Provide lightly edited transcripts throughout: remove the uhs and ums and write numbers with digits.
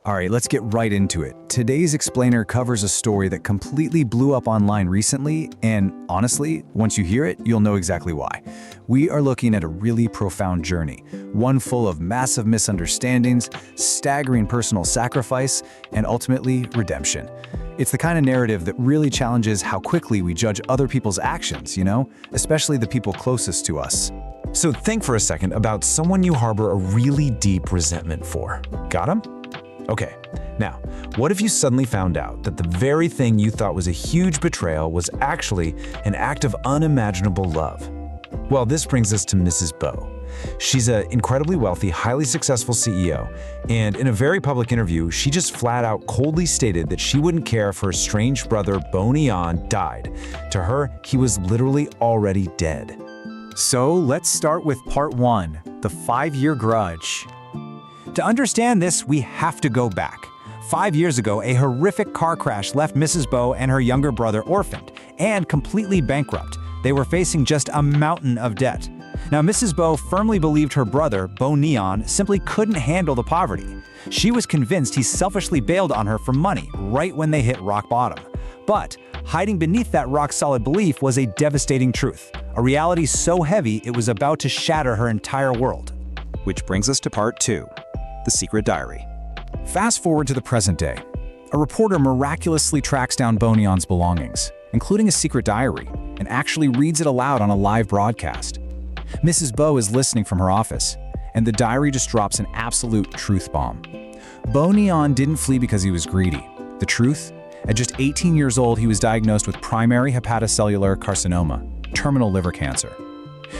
All right, let's get right into it. Today's explainer covers a story that completely blew up online recently, and honestly, once you hear it, you'll know exactly why. We are looking at a really profound journey, one full of massive misunderstandings, staggering personal sacrifice, and ultimately, redemption. It's the kind of narrative that really challenges how quickly we judge other people's actions, especially the people closest to us. So think for a second about someone you harbor a really deep resentment for. Got 'em? Okay, now, what if you suddenly found out that the very thing you thought was a huge betrayal was actually an act of unimaginable love? Well, this brings us to Mrs. Bowe. She's an incredibly wealthy, highly successful CEO, and in a very public interview, she just flat out coldly stated that she wouldn't care if her estranged brother, Boney An, died. To her, he was literally already dead. So let's start with part 1, the 5-year grudge. To understand this, we have to go back. 5 years ago, a horrific car crash left Mrs. Bowe and her younger brother orphaned and completely bankrupt. They were facing just a mountain of debt. Now, Mrs. Bowe firmly believed her brother, Boney An, simply couldn't handle the poverty. She was convinced he selfishly bailed on her for money right when they hit rock bottom. But hiding beneath that rock-solid belief was a devastating truth, a reality so heavy it was about to shatter her entire world. Which brings us to part 2. The secret diary. Fast forward to the present day. A reporter miraculously tracks down Boney An's belongings, including a secret diary, and actually reads it aloud on a live broadcast. Mrs. Bowe is listening from her office, and the diary just drops an absolute truth bomb. Boney An didn't flee because he was greedy. The truth? At just 18 years old, he was diagnosed with primary hepatocellular carcinoma, terminal liver cancer.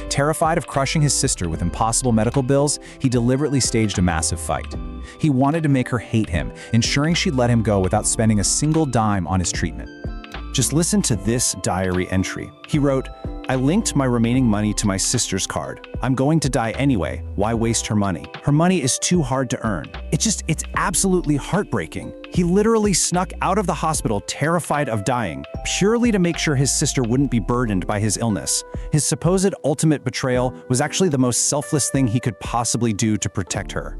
Terrified of crushing his sister with impossible medical bills, he deliberately staged a massive fight. He wanted to make her hate him, ensuring she'd let him go without spending a single dime on his treatment. Just listen to this diary entry. He wrote, "I linked my remaining money to my sister's card. I'm going to die anyway. Why waste her money? Her money is too hard to earn." It's absolutely heartbreaking. He literally snuck out of the hospital terrified of dying, purely to make sure his sister wouldn't be burdened by his illness. His supposed ultimate betrayal was actually the most selfless thing he could possibly do to protect her.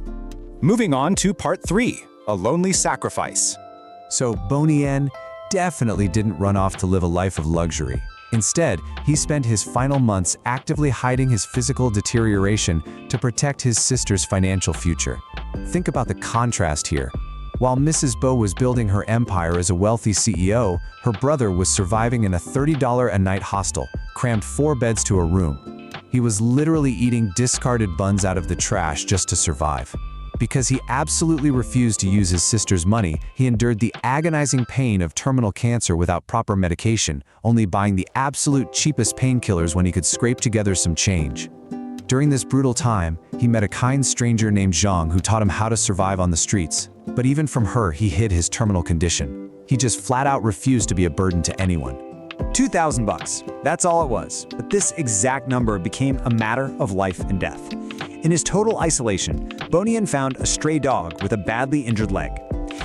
Moving on to part 3, a lonely sacrifice. So Boney An definitely didn't run off to live a life of luxury. Instead, he spent his final months actively hiding his physical deterioration to protect his sister's financial future. Think about the contrast here. While Mrs. Bowe was building her empire as a wealthy CEO, her brother was surviving in a $30 a night hostel, crammed 4 beds to a room. He was literally eating discarded buns out of the trash just to survive. Because he absolutely refused to use his sister's money, he endured the agonizing pain of terminal cancer without proper medication, only buying the absolute cheapest painkillers when he could scrape together some change. During this brutal time, he met a kind stranger named Zhang who taught him how to survive on the streets. But even from her, he hid his terminal condition. He just flat out refused to be a burden to anyone. $2,000. That's all it was. But this exact number became a matter of life and death. In his total isolation, Boney An found a stray dog with a badly injured leg.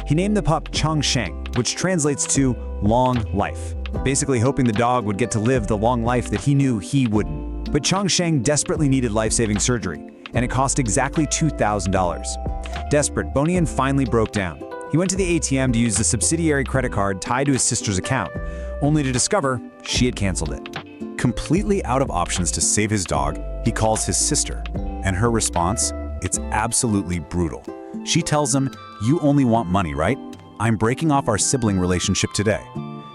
He named the pup Chong Sheng, which translates to long life, basically hoping the dog would get to live the long life that he knew he wouldn't. But Chong Sheng desperately needed life-saving surgery, and it cost exactly $2,000. Desperate, Boney An finally broke down. He went to the ATM to use the subsidiary credit card tied to his sister's account, only to discover she had canceled it. Completely out of options to save his dog, he calls his sister, and her response? It's absolutely brutal. She tells him, "You only want money, right? I'm breaking off our sibling relationship today."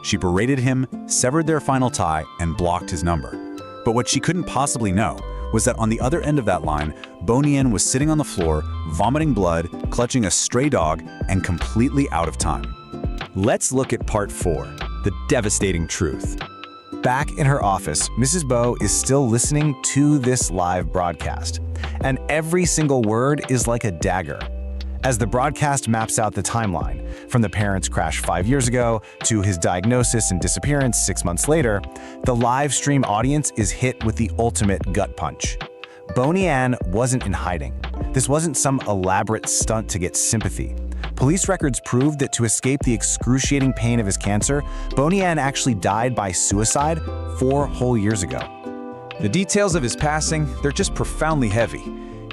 She berated him, severed their final tie, and blocked his number. But what she couldn't possibly know was that on the other end of that line, Boney An was sitting on the floor, vomiting blood, clutching a stray dog, and completely out of time. Let's look at part 4, the devastating truth. Back in her office, Mrs. Bowe is still listening to this live broadcast, and every single word is like a dagger. As the broadcast maps out the timeline, from the parents' crash 5 years ago to his diagnosis and disappearance 6 months later, the live stream audience is hit with the ultimate gut punch. Boney An wasn't in hiding. This wasn't some elaborate stunt to get sympathy. Police records proved that to escape the excruciating pain of his cancer, Boney An actually died by suicide 4 whole years ago. The details of his passing, they're just profoundly heavy.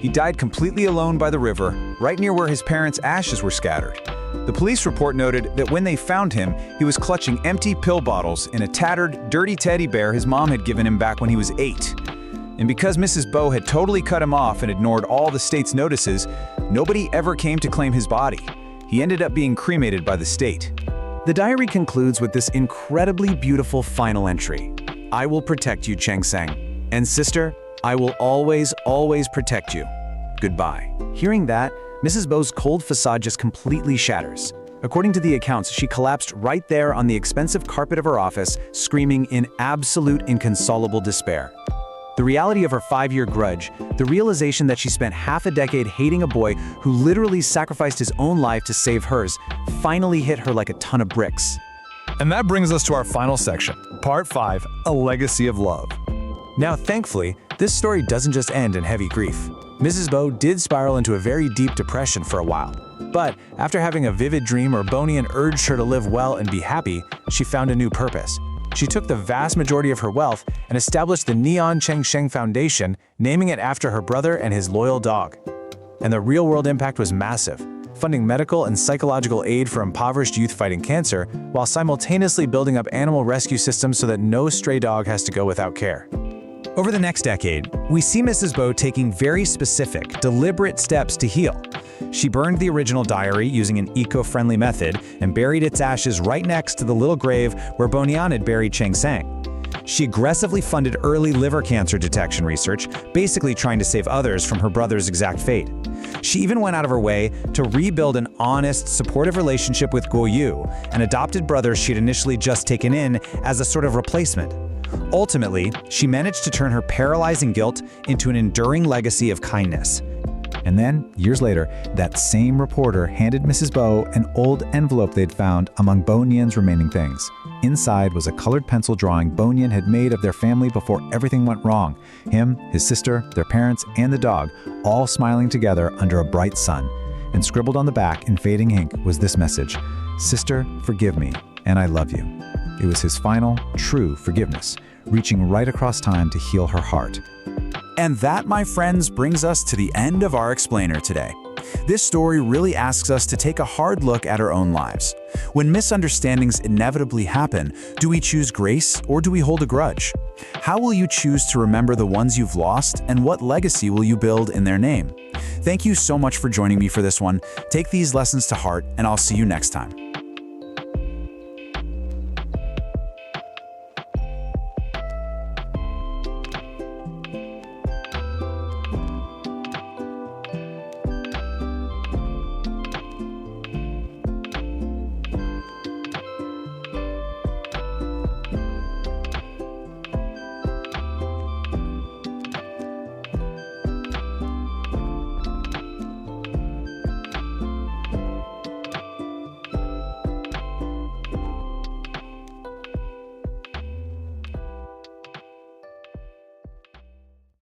He died completely alone by the river, right near where his parents' ashes were scattered. The police report noted that when they found him, he was clutching empty pill bottles in a tattered, dirty teddy bear his mom had given him back when he was 8. And because Mrs. Bowe had totally cut him off and ignored all the state's notices, nobody ever came to claim his body. He ended up being cremated by the state. The diary concludes with this incredibly beautiful final entry. I will protect you, Cheng Sang. And sister, I will always, always protect you. Goodbye. Hearing that, Mrs. Bowe's cold facade just completely shatters. According to the accounts, she collapsed right there on the expensive carpet of her office, screaming in absolute inconsolable despair. The reality of her 5-year grudge, the realization that she spent half a decade hating a boy who literally sacrificed his own life to save hers, finally hit her like a ton of bricks. And that brings us to our final section, Part 5, A Legacy of Love. Now, thankfully, this story doesn't just end in heavy grief. Mrs. Bowe did spiral into a very deep depression for a while. But after having a vivid dream where Bonian urged her to live well and be happy, she found a new purpose. She took the vast majority of her wealth and established the Neon Cheng Sheng Foundation, naming it after her brother and his loyal dog. And the real-world impact was massive, funding medical and psychological aid for impoverished youth fighting cancer, while simultaneously building up animal rescue systems so that no stray dog has to go without care. Over the next decade, we see Mrs. Bowe taking very specific, deliberate steps to heal. She burned the original diary using an eco-friendly method and buried its ashes right next to the little grave where Bonian had buried Cheng Sang. She aggressively funded early liver cancer detection research, basically trying to save others from her brother's exact fate. She even went out of her way to rebuild an honest, supportive relationship with Guo Yu, an adopted brother she'd initially just taken in as a sort of replacement. Ultimately, she managed to turn her paralyzing guilt into an enduring legacy of kindness. And then, years later, that same reporter handed Mrs. Bowe an old envelope they'd found among Bonian's remaining things. Inside was a colored pencil drawing Bonian had made of their family before everything went wrong. Him, his sister, their parents, and the dog, all smiling together under a bright sun. And scribbled on the back in fading ink was this message: "Sister, forgive me, and I love you." It was his final, true forgiveness, reaching right across time to heal her heart. And that, my friends, brings us to the end of our explainer today. This story really asks us to take a hard look at our own lives. When misunderstandings inevitably happen, do we choose grace or do we hold a grudge? How will you choose to remember the ones you've lost, and what legacy will you build in their name? Thank you so much for joining me for this one. Take these lessons to heart, and I'll see you next time.